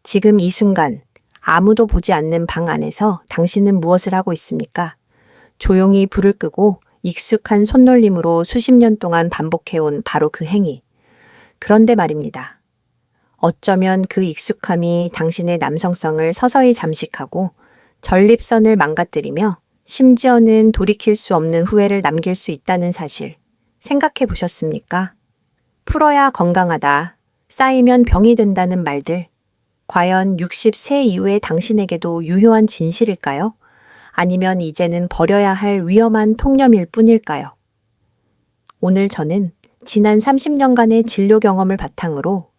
지금 이 순간 아무도 보지 않는 방 안에서 당신은 무엇을 하고 있습니까? 조용히 불을 끄고 익숙한 손놀림으로 수십 년 동안 반복해온 바로 그 행위. 그런데 말입니다. 어쩌면 그 익숙함이 당신의 남성성을 서서히 잠식하고 전립선을 망가뜨리며 심지어는 돌이킬 수 없는 후회를 남길 수 있다는 사실 생각해 보셨습니까? 풀어야 건강하다, 쌓이면 병이 된다는 말들. 과연 60세 이후의 당신에게도 유효한 진실일까요? 아니면 이제는 버려야 할 위험한 통념일 뿐일까요? 오늘 저는 지난 30년간의 진료 경험을 바탕으로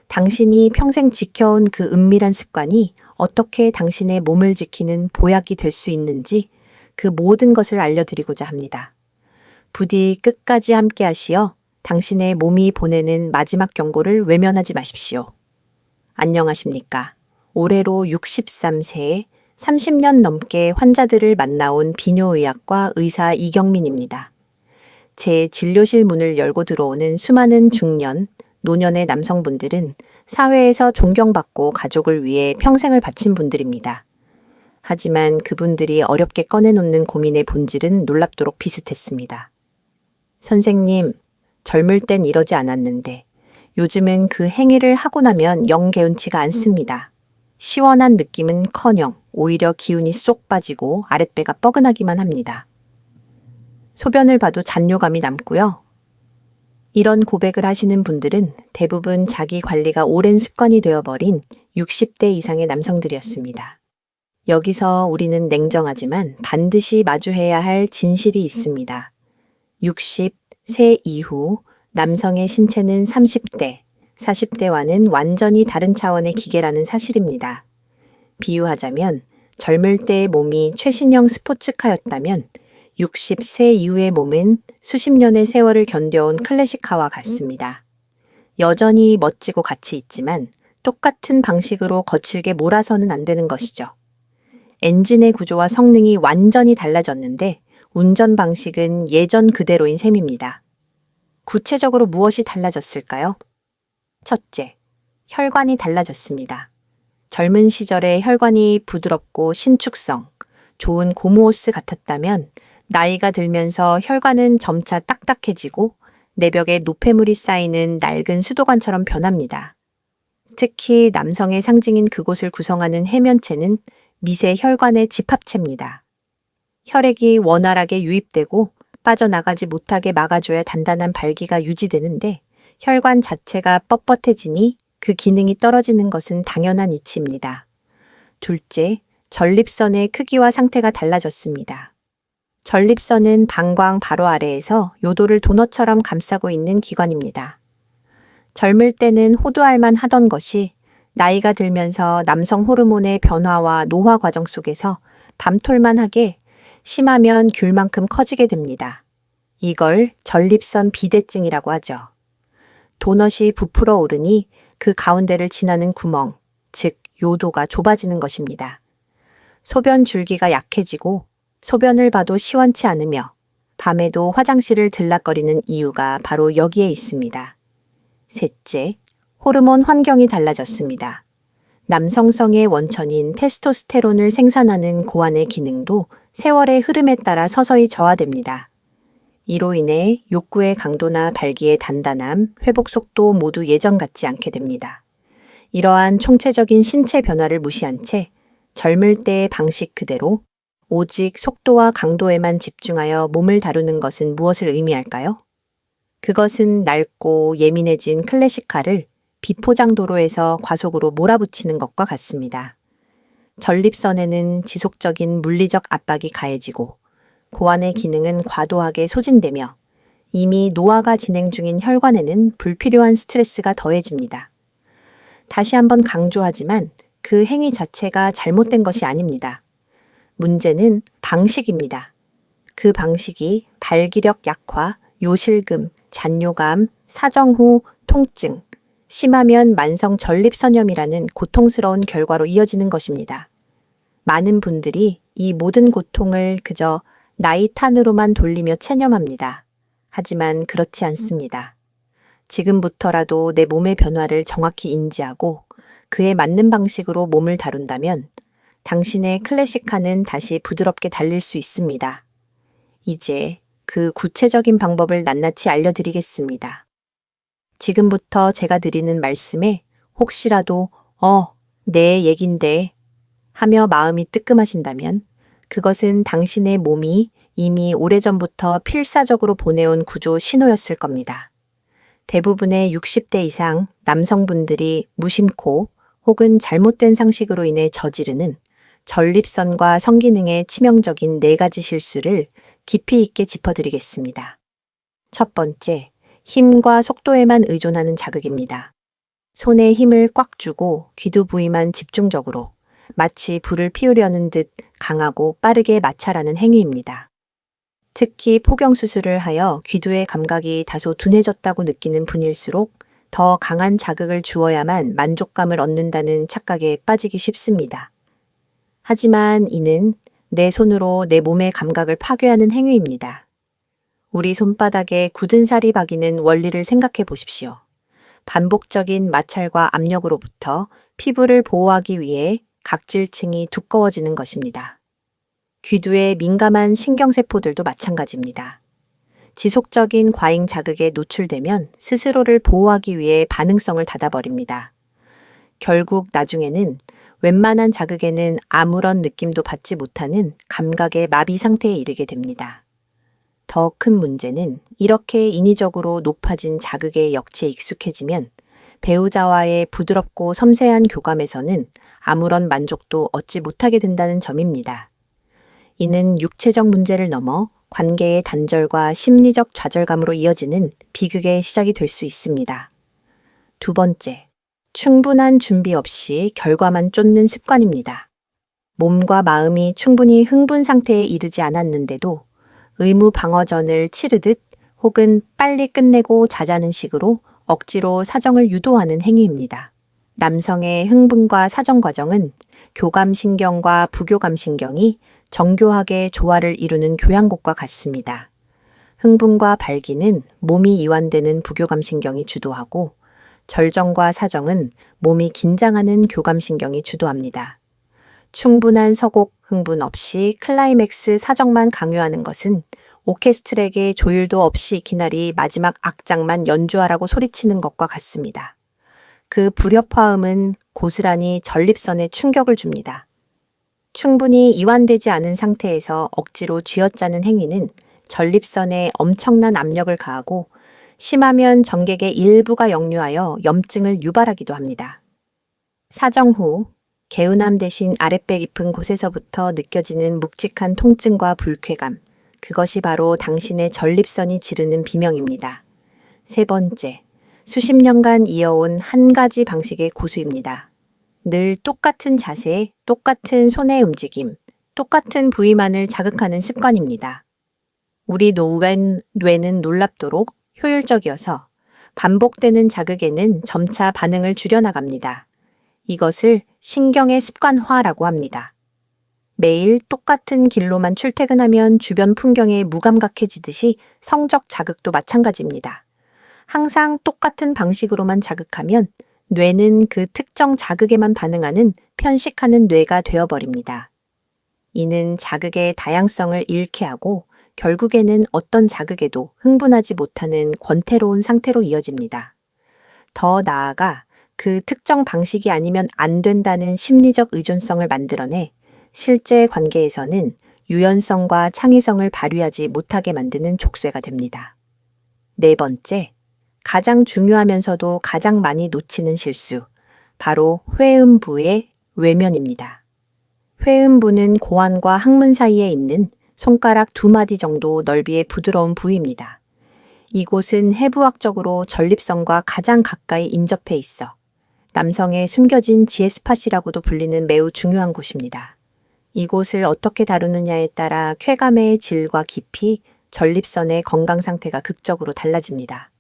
당신이 평생 지켜온 그 은밀한 습관이 어떻게 당신의 몸을 지키는 보약이 될 수 있는지 그 모든 것을 알려드리고자 합니다. 부디 끝까지 함께 하시어 당신의 몸이 보내는 마지막 경고를 외면하지 마십시오. 안녕하십니까. 올해로 63세에 30년 넘게 환자들을 만나온 비뇨의학과 의사 이경민입니다. 제 진료실 문을 열고 들어오는 수많은 중년, 노년의 남성분들은 사회에서 존경받고 가족을 위해 평생을 바친 분들입니다. 하지만 그분들이 어렵게 꺼내놓는 고민의 본질은 놀랍도록 비슷했습니다. 선생님, 젊을 땐 이러지 않았는데 요즘은 그 행위를 하고 나면 영 개운치가 않습니다. 시원한 느낌은커녕 오히려 기운이 쏙 빠지고 아랫배가 뻐근하기만 합니다. 소변을 봐도 잔뇨감이 남고요. 이런 고백을 하시는 분들은 대부분 자기 관리가 오랜 습관이 되어버린 60대 이상의 남성들이었습니다. 여기서 우리는 냉정하지만 반드시 마주해야 할 진실이 있습니다. 60세 이후 남성의 신체는 30대, 40대와는 완전히 다른 차원의 기계라는 사실입니다. 비유하자면 젊을 때의 몸이 최신형 스포츠카였다면 60세 이후의 몸은 수십 년의 세월을 견뎌온 클래식카와 같습니다. 여전히 멋지고 가치 있지만 똑같은 방식으로 거칠게 몰아서는 안 되는 것이죠. 엔진의 구조와 성능이 완전히 달라졌는데 운전 방식은 예전 그대로인 셈입니다. 구체적으로 무엇이 달라졌을까요? 첫째, 혈관이 달라졌습니다. 젊은 시절에 혈관이 부드럽고 신축성, 좋은 고무호스 같았다면 나이가 들면서 혈관은 점차 딱딱해지고 내벽에 노폐물이 쌓이는 낡은 수도관처럼 변합니다. 특히 남성의 상징인 그곳을 구성하는 해면체는 미세 혈관의 집합체입니다. 혈액이 원활하게 유입되고 빠져나가지 못하게 막아줘야 단단한 발기가 유지되는데 혈관 자체가 뻣뻣해지니 그 기능이 떨어지는 것은 당연한 이치입니다. 둘째, 전립선의 크기와 상태가 달라졌습니다. 전립선은 방광 바로 아래에서 요도를 도넛처럼 감싸고 있는 기관입니다. 젊을 때는 호두알만 하던 것이 나이가 들면서 남성 호르몬의 변화와 노화 과정 속에서 밤톨만 하게 심하면 귤만큼 커지게 됩니다. 이걸 전립선 비대증이라고 하죠. 도넛이 부풀어 오르니 그 가운데를 지나는 구멍, 즉 요도가 좁아지는 것입니다. 소변 줄기가 약해지고 소변을 봐도 시원치 않으며 밤에도 화장실을 들락거리는 이유가 바로 여기에 있습니다. 셋째, 호르몬 환경이 달라졌습니다. 남성성의 원천인 테스토스테론을 생산하는 고환의 기능도 세월의 흐름에 따라 서서히 저하됩니다. 이로 인해 욕구의 강도나 발기의 단단함, 회복 속도 모두 예전 같지 않게 됩니다. 이러한 총체적인 신체 변화를 무시한 채 젊을 때의 방식 그대로 오직 속도와 강도에만 집중하여 몸을 다루는 것은 무엇을 의미할까요? 그것은 낡고 예민해진 클래식카를 비포장 도로에서 과속으로 몰아붙이는 것과 같습니다. 전립선에는 지속적인 물리적 압박이 가해지고 고환의 기능은 과도하게 소진되며 이미 노화가 진행 중인 혈관에는 불필요한 스트레스가 더해집니다. 다시 한번 강조하지만 그 행위 자체가 잘못된 것이 아닙니다. 문제는 방식입니다. 그 방식이 발기력 약화, 요실금, 잔뇨감, 사정 후 통증, 심하면 만성 전립선염이라는 고통스러운 결과로 이어지는 것입니다. 많은 분들이 이 모든 고통을 그저 나이 탄으로만 돌리며 체념합니다. 하지만 그렇지 않습니다. 지금부터라도 내 몸의 변화를 정확히 인지하고 그에 맞는 방식으로 몸을 다룬다면 당신의 클래식카는 다시 부드럽게 달릴 수 있습니다. 이제 그 구체적인 방법을 낱낱이 알려드리겠습니다. 지금부터 제가 드리는 말씀에 혹시라도 내 얘긴데 하며 마음이 뜨끔하신다면 그것은 당신의 몸이 이미 오래전부터 필사적으로 보내온 구조 신호였을 겁니다. 대부분의 60대 이상 남성분들이 무심코 혹은 잘못된 상식으로 인해 저지르는 전립선과 성기능의 치명적인 4가지 실수를 깊이 있게 짚어드리겠습니다. 첫 번째, 힘과 속도에만 의존하는 자극입니다. 손에 힘을 꽉 주고 귀두 부위만 집중적으로 마치 불을 피우려는 듯 강하고 빠르게 마찰하는 행위입니다. 특히 포경수술을 하여 귀두의 감각이 다소 둔해졌다고 느끼는 분일수록 더 강한 자극을 주어야만 만족감을 얻는다는 착각에 빠지기 쉽습니다. 하지만 이는 내 손으로 내 몸의 감각을 파괴하는 행위입니다. 우리 손바닥에 굳은 살이 박이는 원리를 생각해 보십시오. 반복적인 마찰과 압력으로부터 피부를 보호하기 위해 각질층이 두꺼워지는 것입니다. 귀두의 민감한 신경세포들도 마찬가지입니다. 지속적인 과잉 자극에 노출되면 스스로를 보호하기 위해 반응성을 닫아버립니다. 결국 나중에는 웬만한 자극에는 아무런 느낌도 받지 못하는 감각의 마비 상태에 이르게 됩니다. 더 큰 문제는 이렇게 인위적으로 높아진 자극의 역치에 익숙해지면 배우자와의 부드럽고 섬세한 교감에서는 아무런 만족도 얻지 못하게 된다는 점입니다. 이는 육체적 문제를 넘어 관계의 단절과 심리적 좌절감으로 이어지는 비극의 시작이 될 수 있습니다. 두 번째, 충분한 준비 없이 결과만 쫓는 습관입니다. 몸과 마음이 충분히 흥분 상태에 이르지 않았는데도 의무 방어전을 치르듯 혹은 빨리 끝내고 자자는 식으로 억지로 사정을 유도하는 행위입니다. 남성의 흥분과 사정 과정은 교감신경과 부교감신경이 정교하게 조화를 이루는 교향곡과 같습니다. 흥분과 발기는 몸이 이완되는 부교감신경이 주도하고 절정과 사정은 몸이 긴장하는 교감신경이 주도합니다. 충분한 서곡 흥분 없이 클라이맥스 사정만 강요하는 것은 오케스트라에게 조율도 없이 기나리 마지막 악장만 연주하라고 소리치는 것과 같습니다. 그 불협화음은 고스란히 전립선에 충격을 줍니다. 충분히 이완되지 않은 상태에서 억지로 쥐어짜는 행위는 전립선에 엄청난 압력을 가하고 심하면 정객의 일부가 역류하여 염증을 유발하기도 합니다. 사정 후 개운함 대신 아랫배 깊은 곳에서부터 느껴지는 묵직한 통증과 불쾌감, 그것이 바로 당신의 전립선이 지르는 비명입니다. 세 번째, 수십 년간 이어온 한 가지 방식의 고수입니다. 늘 똑같은 자세, 똑같은 손의 움직임, 똑같은 부위만을 자극하는 습관입니다. 우리 뇌는 놀랍도록 효율적이어서 반복되는 자극에는 점차 반응을 줄여나갑니다. 이것을 신경의 습관화라고 합니다. 매일 똑같은 길로만 출퇴근하면 주변 풍경에 무감각해지듯이 성적 자극도 마찬가지입니다. 항상 똑같은 방식으로만 자극하면 뇌는 그 특정 자극에만 반응하는 편식하는 뇌가 되어버립니다. 이는 자극의 다양성을 잃게 하고 결국에는 어떤 자극에도 흥분하지 못하는 권태로운 상태로 이어집니다. 더 나아가 그 특정 방식이 아니면 안 된다는 심리적 의존성을 만들어내 실제 관계에서는 유연성과 창의성을 발휘하지 못하게 만드는 족쇄가 됩니다. 네 번째, 가장 중요하면서도 가장 많이 놓치는 실수, 바로 회음부의 외면입니다. 회음부는 고환과 항문 사이에 있는 손가락 2마디 정도 넓이의 부드러운 부위입니다. 이곳은 해부학적으로 전립선과 가장 가까이 인접해 있어 남성의 숨겨진 지혜 스팟이라고도 불리는 매우 중요한 곳입니다. 이곳을 어떻게 다루느냐에 따라 쾌감의 질과 깊이, 전립선의 건강 상태가 극적으로 달라집니다.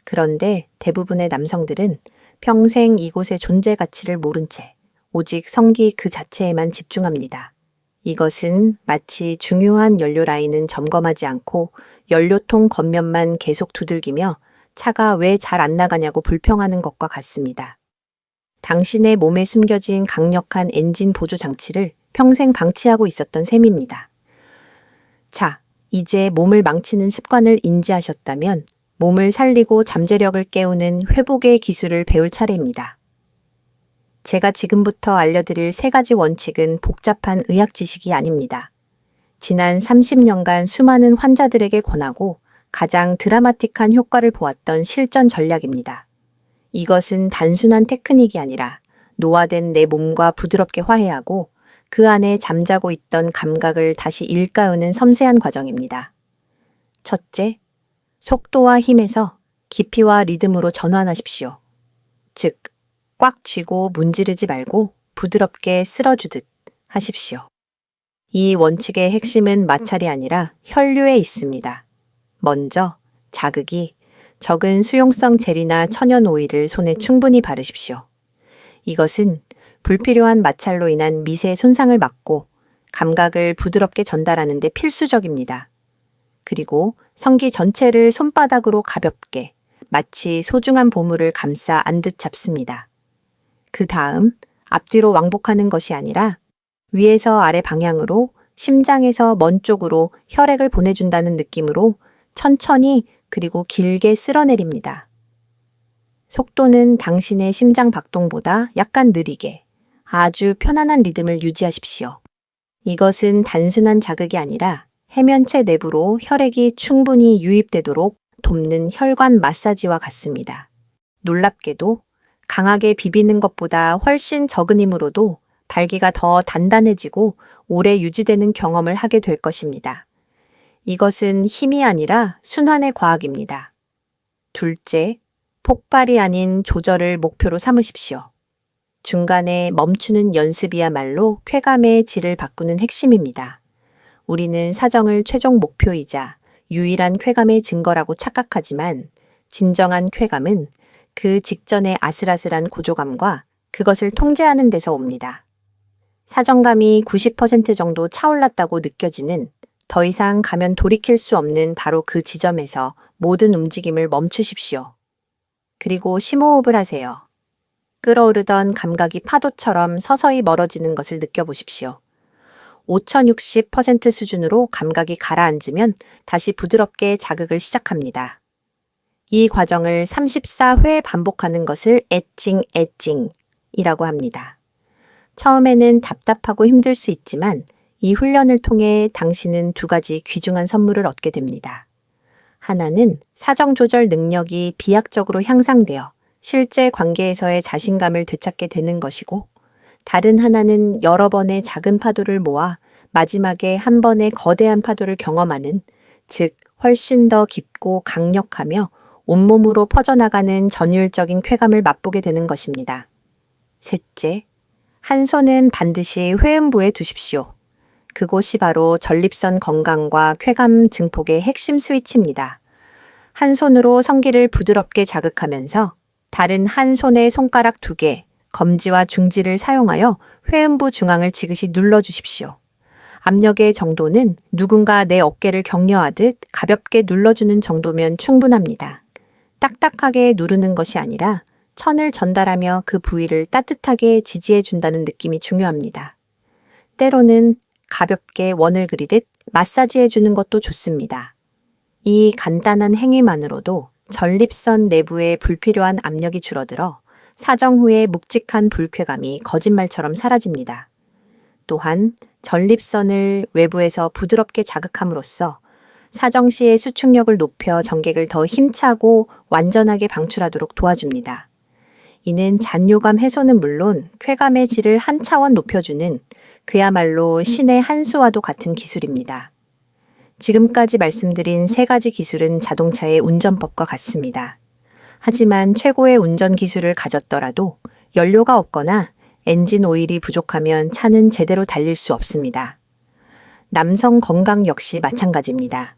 그런데 대부분의 남성들은 평생 이곳의 존재 가치를 모른 채 오직 성기 그 자체에만 집중합니다. 이것은 마치 중요한 연료 라인은 점검하지 않고 연료통 겉면만 계속 두들기며 차가 왜 잘 안 나가냐고 불평하는 것과 같습니다. 당신의 몸에 숨겨진 강력한 엔진 보조 장치를 평생 방치하고 있었던 셈입니다. 자, 이제 몸을 망치는 습관을 인지하셨다면 몸을 살리고 잠재력을 깨우는 회복의 기술을 배울 차례입니다. 제가 지금부터 알려드릴 3가지 원칙은 복잡한 의학 지식이 아닙니다. 지난 30년간 수많은 환자들에게 권하고 가장 드라마틱한 효과를 보았던 실전 전략입니다. 이것은 단순한 테크닉이 아니라 노화된 내 몸과 부드럽게 화해하고 그 안에 잠자고 있던 감각을 다시 일깨우는 섬세한 과정입니다. 첫째, 속도와 힘에서 깊이와 리듬으로 전환하십시오. 즉, 꽉 쥐고 문지르지 말고 부드럽게 쓸어주듯 하십시오. 이 원칙의 핵심은 마찰이 아니라 혈류에 있습니다. 먼저 자극이 적은 수용성 젤이나 천연 오일을 손에 충분히 바르십시오. 이것은 불필요한 마찰로 인한 미세 손상을 막고 감각을 부드럽게 전달하는 데 필수적입니다. 그리고 성기 전체를 손바닥으로 가볍게 마치 소중한 보물을 감싸 안듯 잡습니다. 그 다음 앞뒤로 왕복하는 것이 아니라 위에서 아래 방향으로 심장에서 먼 쪽으로 혈액을 보내준다는 느낌으로 천천히 그리고 길게 쓸어내립니다. 속도는 당신의 심장 박동보다 약간 느리게 아주 편안한 리듬을 유지하십시오. 이것은 단순한 자극이 아니라 해면체 내부로 혈액이 충분히 유입되도록 돕는 혈관 마사지와 같습니다. 놀랍게도 강하게 비비는 것보다 훨씬 적은 힘으로도 발기가 더 단단해지고 오래 유지되는 경험을 하게 될 것입니다. 이것은 힘이 아니라 순환의 과학입니다. 둘째, 폭발이 아닌 조절을 목표로 삼으십시오. 중간에 멈추는 연습이야말로 쾌감의 질을 바꾸는 핵심입니다. 우리는 사정을 최종 목표이자 유일한 쾌감의 증거라고 착각하지만 진정한 쾌감은 그 직전의 아슬아슬한 고조감과 그것을 통제하는 데서 옵니다. 사정감이 90% 정도 차올랐다고 느껴지는 더 이상 가면 돌이킬 수 없는 바로 그 지점에서 모든 움직임을 멈추십시오. 그리고 심호흡을 하세요. 끓어오르던 감각이 파도처럼 서서히 멀어지는 것을 느껴보십시오. 5060% 수준으로 감각이 가라앉으면 다시 부드럽게 자극을 시작합니다. 이 과정을 34회 반복하는 것을 엣징이라고 합니다. 처음에는 답답하고 힘들 수 있지만 이 훈련을 통해 당신은 2가지 귀중한 선물을 얻게 됩니다. 하나는 사정 조절 능력이 비약적으로 향상되어 실제 관계에서의 자신감을 되찾게 되는 것이고, 다른 하나는 여러 번의 작은 파도를 모아 마지막에 한 번의 거대한 파도를 경험하는, 즉 훨씬 더 깊고 강력하며 온몸으로 퍼져나가는 전율적인 쾌감을 맛보게 되는 것입니다. 셋째, 한 손은 반드시 회음부에 두십시오. 그곳이 바로 전립선 건강과 쾌감 증폭의 핵심 스위치입니다. 한 손으로 성기를 부드럽게 자극하면서 다른 한 손의 손가락 2개, 검지와 중지를 사용하여 회음부 중앙을 지그시 눌러주십시오. 압력의 정도는 누군가 내 어깨를 격려하듯 가볍게 눌러주는 정도면 충분합니다. 딱딱하게 누르는 것이 아니라 천을 전달하며 그 부위를 따뜻하게 지지해준다는 느낌이 중요합니다. 때로는 가볍게 원을 그리듯 마사지해주는 것도 좋습니다. 이 간단한 행위만으로도 전립선 내부의 불필요한 압력이 줄어들어 사정 후의 묵직한 불쾌감이 거짓말처럼 사라집니다. 또한 전립선을 외부에서 부드럽게 자극함으로써 사정 시의 수축력을 높여 전객을 더 힘차고 완전하게 방출하도록 도와줍니다. 이는 잔뇨감 해소는 물론 쾌감의 질을 한 차원 높여주는 그야말로 신의 한 수와도 같은 기술입니다. 지금까지 말씀드린 3가지 기술은 자동차의 운전법과 같습니다. 하지만 최고의 운전 기술을 가졌더라도 연료가 없거나 엔진 오일이 부족하면 차는 제대로 달릴 수 없습니다. 남성 건강 역시 마찬가지입니다.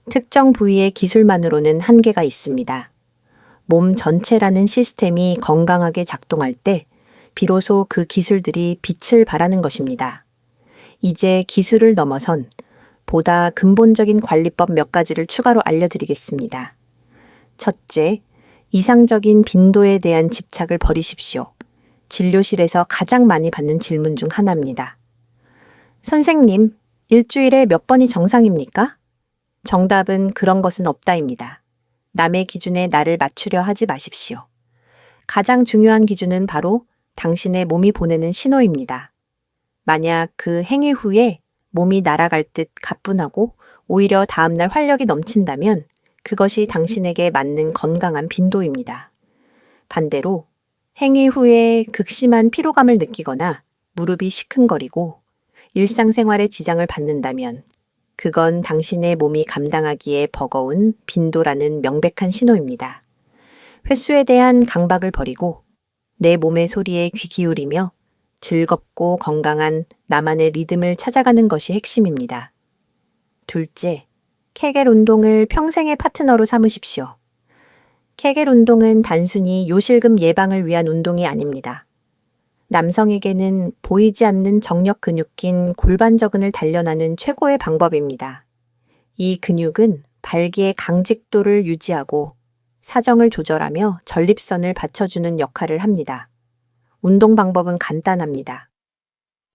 특정 부위의 기술만으로는 한계가 있습니다. 몸 전체라는 시스템이 건강하게 작동할 때 비로소 그 기술들이 빛을 발하는 것입니다. 이제 기술을 넘어선 보다 근본적인 관리법 몇 가지를 추가로 알려드리겠습니다. 첫째, 이상적인 빈도에 대한 집착을 버리십시오. 진료실에서 가장 많이 받는 질문 중 하나입니다. 선생님, 일주일에 몇 번이 정상입니까? 정답은 그런 것은 없다입니다. 남의 기준에 나를 맞추려 하지 마십시오. 가장 중요한 기준은 바로 당신의 몸이 보내는 신호입니다. 만약 그 행위 후에 몸이 날아갈 듯 가뿐하고 오히려 다음날 활력이 넘친다면 그것이 당신에게 맞는 건강한 빈도입니다. 반대로 행위 후에 극심한 피로감을 느끼거나 무릎이 시큰거리고 일상생활에 지장을 받는다면 그건 당신의 몸이 감당하기에 버거운 빈도라는 명백한 신호입니다. 횟수에 대한 강박을 버리고 내 몸의 소리에 귀 기울이며 즐겁고 건강한 나만의 리듬을 찾아가는 것이 핵심입니다. 둘째, 케겔 운동을 평생의 파트너로 삼으십시오. 케겔 운동은 단순히 요실금 예방을 위한 운동이 아닙니다. 남성에게는 보이지 않는 정력 근육인 골반저근을 단련하는 최고의 방법입니다. 이 근육은 발기의 강직도를 유지하고 사정을 조절하며 전립선을 받쳐주는 역할을 합니다. 운동 방법은 간단합니다.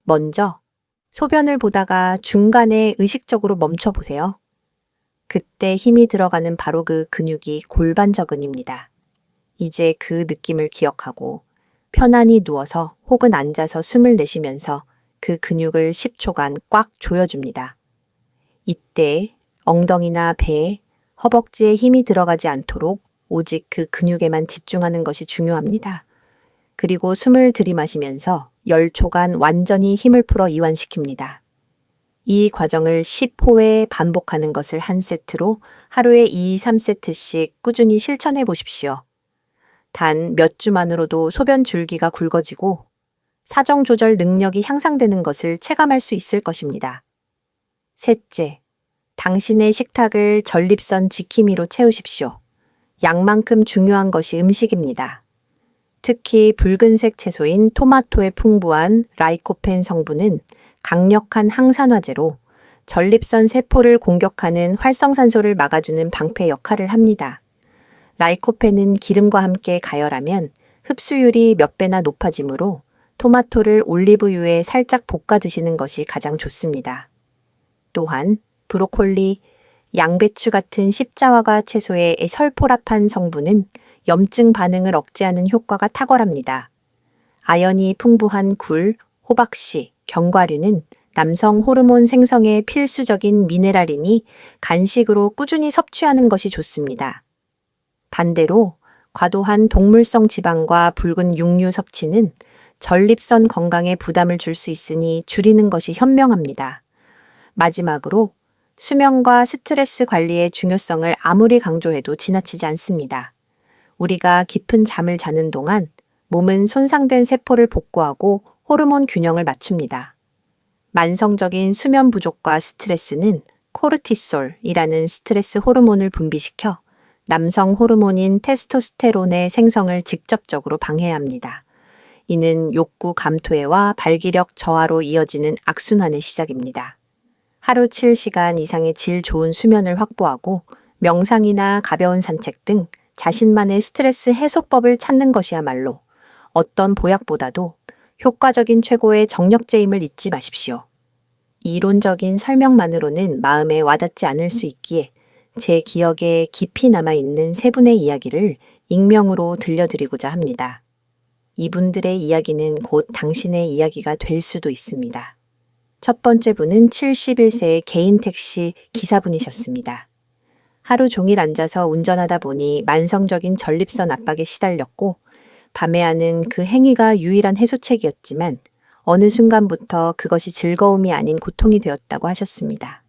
먼저 소변을 보다가 중간에 의식적으로 멈춰보세요. 그때 힘이 들어가는 바로 그 근육이 골반저근입니다. 이제 그 느낌을 기억하고 편안히 누워서 혹은 앉아서 숨을 내쉬면서 그 근육을 10초간 꽉 조여줍니다. 이때 엉덩이나 배, 허벅지에 힘이 들어가지 않도록 오직 그 근육에만 집중하는 것이 중요합니다. 그리고 숨을 들이마시면서 10초간 완전히 힘을 풀어 이완시킵니다. 이 과정을 10호에 반복하는 것을 한 세트로 하루에 2, 3세트씩 꾸준히 실천해 보십시오. 단 몇 주만으로도 소변 줄기가 굵어지고 사정 조절 능력이 향상되는 것을 체감할 수 있을 것입니다. 셋째, 당신의 식탁을 전립선 지킴이로 채우십시오. 양만큼 중요한 것이 음식입니다. 특히 붉은색 채소인 토마토에 풍부한 라이코펜 성분은 강력한 항산화제로 전립선 세포를 공격하는 활성산소를 막아주는 방패 역할을 합니다. 라이코펜은 기름과 함께 가열하면 흡수율이 몇 배나 높아지므로 토마토를 올리브유에 살짝 볶아 드시는 것이 가장 좋습니다. 또한 브로콜리, 양배추 같은 십자화과 채소의 설포라판 성분은 염증 반응을 억제하는 효과가 탁월합니다. 아연이 풍부한 굴, 호박씨, 견과류는 남성 호르몬 생성에 필수적인 미네랄이니 간식으로 꾸준히 섭취하는 것이 좋습니다. 반대로 과도한 동물성 지방과 붉은 육류 섭취는 전립선 건강에 부담을 줄 수 있으니 줄이는 것이 현명합니다. 마지막으로 수면과 스트레스 관리의 중요성을 아무리 강조해도 지나치지 않습니다. 우리가 깊은 잠을 자는 동안 몸은 손상된 세포를 복구하고 호르몬 균형을 맞춥니다. 만성적인 수면 부족과 스트레스는 코르티솔이라는 스트레스 호르몬을 분비시켜 남성 호르몬인 테스토스테론의 생성을 직접적으로 방해합니다. 이는 욕구 감퇴와 발기력 저하로 이어지는 악순환의 시작입니다. 하루 7시간 이상의 질 좋은 수면을 확보하고 명상이나 가벼운 산책 등 자신만의 스트레스 해소법을 찾는 것이야말로 어떤 보약보다도 효과적인 최고의 정력제임을 잊지 마십시오. 이론적인 설명만으로는 마음에 와닿지 않을 수 있기에 제 기억에 깊이 남아있는 세 분의 이야기를 익명으로 들려드리고자 합니다. 이분들의 이야기는 곧 당신의 이야기가 될 수도 있습니다. 첫 번째 분은 71세의 개인 택시 기사분이셨습니다. 하루 종일 앉아서 운전하다 보니 만성적인 전립선 압박에 시달렸고 밤에 하는 그 행위가 유일한 해소책이었지만 어느 순간부터 그것이 즐거움이 아닌 고통이 되었다고 하셨습니다.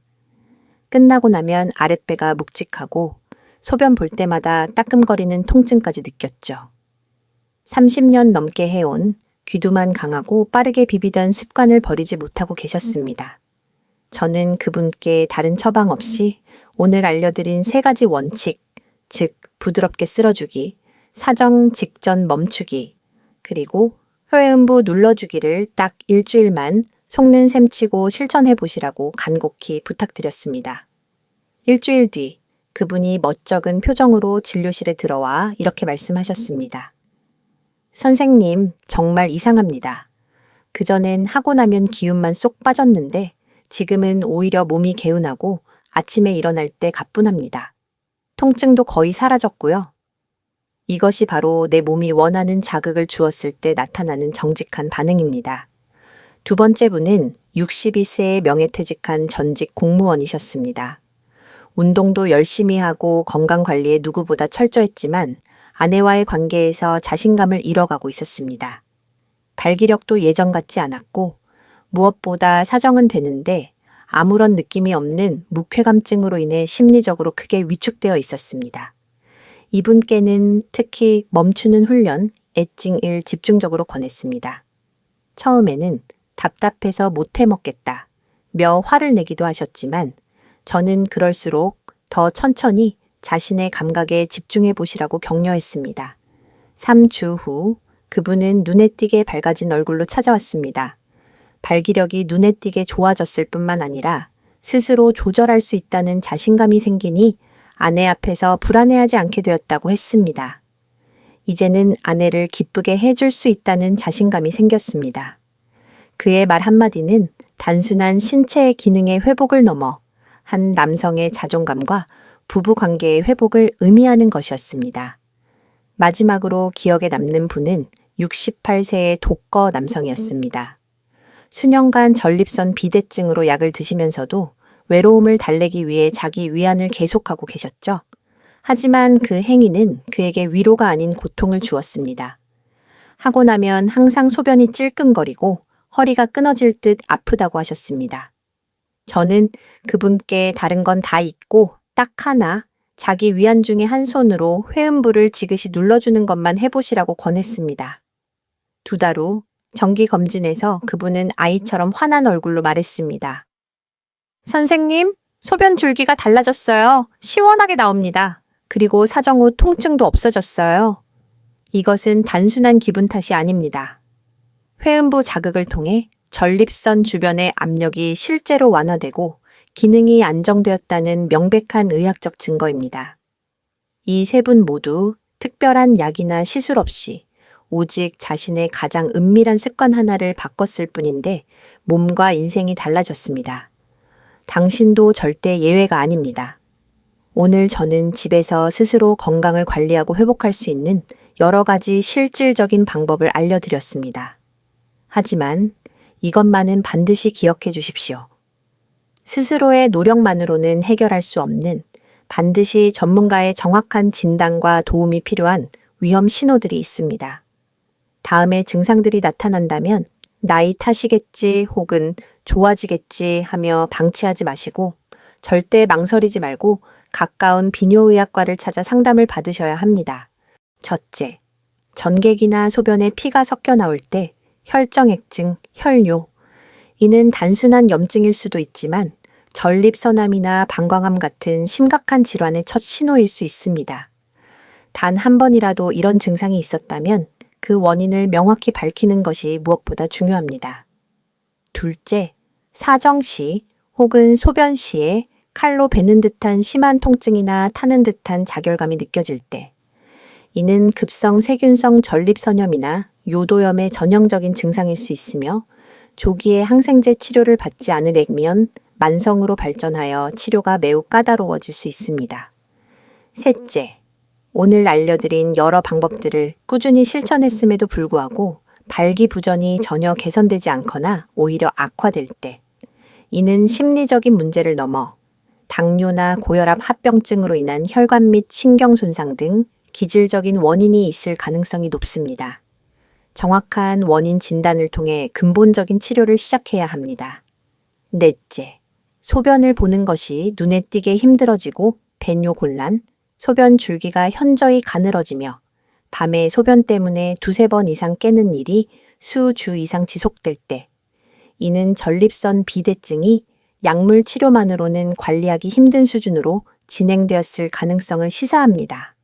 끝나고 나면 아랫배가 묵직하고 소변 볼 때마다 따끔거리는 통증까지 느꼈죠. 30년 넘게 해온 귀두만 강하고 빠르게 비비던 습관을 버리지 못하고 계셨습니다. 저는 그분께 다른 처방 없이 오늘 알려드린 3가지 원칙, 즉 부드럽게 쓸어주기, 사정 직전 멈추기, 그리고 회음부 눌러주기를 딱 일주일만 속는 셈 치고 실천해 보시라고 간곡히 부탁드렸습니다. 일주일 뒤 그분이 멋쩍은 표정으로 진료실에 들어와 이렇게 말씀하셨습니다. 선생님, 정말 이상합니다. 그전엔 하고 나면 기운만 쏙 빠졌는데 지금은 오히려 몸이 개운하고 아침에 일어날 때 가뿐합니다. 통증도 거의 사라졌고요. 이것이 바로 내 몸이 원하는 자극을 주었을 때 나타나는 정직한 반응입니다. 두 번째 분은 62세에 명예퇴직한 전직 공무원이셨습니다. 운동도 열심히 하고 건강관리에 누구보다 철저했지만 아내와의 관계에서 자신감을 잃어가고 있었습니다. 발기력도 예전 같지 않았고 무엇보다 사정은 되는데 아무런 느낌이 없는 묵회감증으로 인해 심리적으로 크게 위축되어 있었습니다. 이분께는 특히 멈추는 훈련, 애증을 집중적으로 권했습니다. 처음에는 답답해서 못해 먹겠다, 며 화를 내기도 하셨지만 저는 그럴수록 더 천천히 자신의 감각에 집중해 보시라고 격려했습니다. 3주 후 그분은 눈에 띄게 밝아진 얼굴로 찾아왔습니다. 발기력이 눈에 띄게 좋아졌을 뿐만 아니라 스스로 조절할 수 있다는 자신감이 생기니 아내 앞에서 불안해하지 않게 되었다고 했습니다. 이제는 아내를 기쁘게 해줄 수 있다는 자신감이 생겼습니다. 그의 말 한마디는 단순한 신체의 기능의 회복을 넘어 한 남성의 자존감과 부부 관계의 회복을 의미하는 것이었습니다. 마지막으로 기억에 남는 분은 68세의 독거 남성이었습니다. 수년간 전립선 비대증으로 약을 드시면서도 외로움을 달래기 위해 자기 위안을 계속하고 계셨죠. 하지만 그 행위는 그에게 위로가 아닌 고통을 주었습니다. 하고 나면 항상 소변이 찔끔거리고 허리가 끊어질 듯 아프다고 하셨습니다. 저는 그분께 다른 건 다 잊고 딱 하나 자기 위안 중에 한 손으로 회음부를 지그시 눌러주는 것만 해보시라고 권했습니다. 2달 후 정기검진에서 그분은 아이처럼 환한 얼굴로 말했습니다. 선생님, 소변 줄기가 달라졌어요. 시원하게 나옵니다. 그리고 사정 후 통증도 없어졌어요. 이것은 단순한 기분 탓이 아닙니다. 회음부 자극을 통해 전립선 주변의 압력이 실제로 완화되고 기능이 안정되었다는 명백한 의학적 증거입니다. 이 세 분 모두 특별한 약이나 시술 없이 오직 자신의 가장 은밀한 습관 하나를 바꿨을 뿐인데 몸과 인생이 달라졌습니다. 당신도 절대 예외가 아닙니다. 오늘 저는 집에서 스스로 건강을 관리하고 회복할 수 있는 여러 가지 실질적인 방법을 알려드렸습니다. 하지만 이것만은 반드시 기억해 주십시오. 스스로의 노력만으로는 해결할 수 없는 반드시 전문가의 정확한 진단과 도움이 필요한 위험 신호들이 있습니다. 다음에 증상들이 나타난다면 나이 탓이겠지 혹은 좋아지겠지 하며 방치하지 마시고 절대 망설이지 말고 가까운 비뇨의학과를 찾아 상담을 받으셔야 합니다. 첫째, 전객이나 소변에 피가 섞여 나올 때 혈정액증, 혈뇨. 이는 단순한 염증일 수도 있지만 전립선암이나 방광암 같은 심각한 질환의 첫 신호일 수 있습니다. 단 한 번이라도 이런 증상이 있었다면 그 원인을 명확히 밝히는 것이 무엇보다 중요합니다. 둘째, 사정 시 혹은 소변 시에 칼로 베는 듯한 심한 통증이나 타는 듯한 자결감이 느껴질 때, 이는 급성 세균성 전립선염이나 요도염의 전형적인 증상일 수 있으며 조기에 항생제 치료를 받지 않으면 만성으로 발전하여 치료가 매우 까다로워질 수 있습니다. 셋째, 오늘 알려드린 여러 방법들을 꾸준히 실천했음에도 불구하고 발기부전이 전혀 개선되지 않거나 오히려 악화될 때, 이는 심리적인 문제를 넘어 당뇨나 고혈압 합병증으로 인한 혈관 및 신경 손상 등 기질적인 원인이 있을 가능성이 높습니다. 정확한 원인 진단을 통해 근본적인 치료를 시작해야 합니다. 넷째, 소변을 보는 것이 눈에 띄게 힘들어지고 배뇨 곤란, 소변 줄기가 현저히 가늘어지며 밤에 소변 때문에 2-3번 이상 깨는 일이 수주 이상 지속될 때, 이는 전립선 비대증이 약물 치료만으로는 관리하기 힘든 수준으로 진행되었을 가능성을 시사합니다.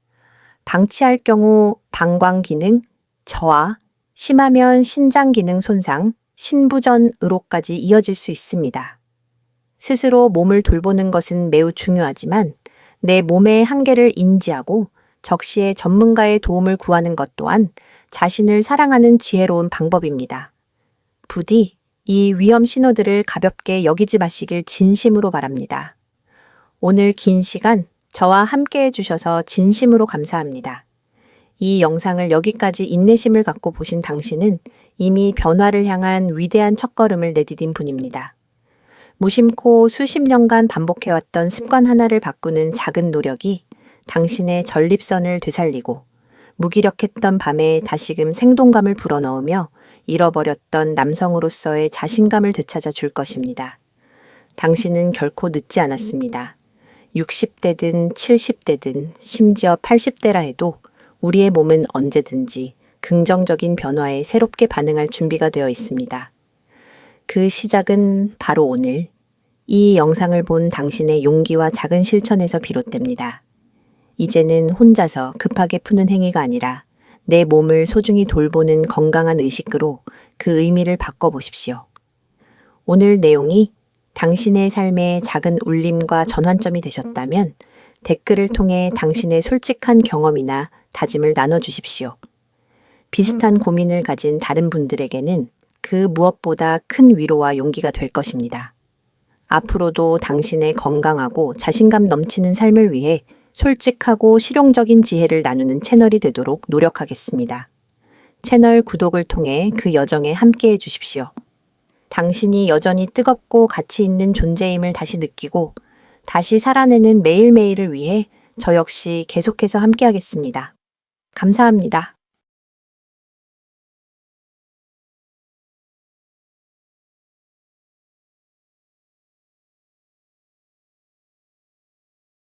방치할 경우 방광 기능, 저하, 심하면 신장 기능 손상, 신부전으로까지 이어질 수 있습니다. 스스로 몸을 돌보는 것은 매우 중요하지만 내 몸의 한계를 인지하고 적시에 전문가의 도움을 구하는 것 또한 자신을 사랑하는 지혜로운 방법입니다. 부디 이 위험 신호들을 가볍게 여기지 마시길 진심으로 바랍니다. 오늘 긴 시간 저와 함께 해주셔서 진심으로 감사합니다. 이 영상을 여기까지 인내심을 갖고 보신 당신은 이미 변화를 향한 위대한 첫걸음을 내디딘 분입니다. 무심코 수십 년간 반복해왔던 습관 하나를 바꾸는 작은 노력이 당신의 전립선을 되살리고 무기력했던 밤에 다시금 생동감을 불어넣으며 잃어버렸던 남성으로서의 자신감을 되찾아 줄 것입니다. 당신은 결코 늦지 않았습니다. 60대든 70대든 심지어 80대라 해도 우리의 몸은 언제든지 긍정적인 변화에 새롭게 반응할 준비가 되어 있습니다. 그 시작은 바로 오늘 이 영상을 본 당신의 용기와 작은 실천에서 비롯됩니다. 이제는 혼자서 급하게 푸는 행위가 아니라 내 몸을 소중히 돌보는 건강한 의식으로 그 의미를 바꿔보십시오. 오늘 내용이 당신의 삶의 작은 울림과 전환점이 되셨다면 댓글을 통해 당신의 솔직한 경험이나 다짐을 나눠주십시오. 비슷한 고민을 가진 다른 분들에게는 그 무엇보다 큰 위로와 용기가 될 것입니다. 앞으로도 당신의 건강하고 자신감 넘치는 삶을 위해 솔직하고 실용적인 지혜를 나누는 채널이 되도록 노력하겠습니다. 채널 구독을 통해 그 여정에 함께해 주십시오. 당신이 여전히 뜨겁고 가치 있는 존재임을 다시 느끼고 다시 살아내는 매일매일을 위해 저 역시 계속해서 함께하겠습니다. 감사합니다.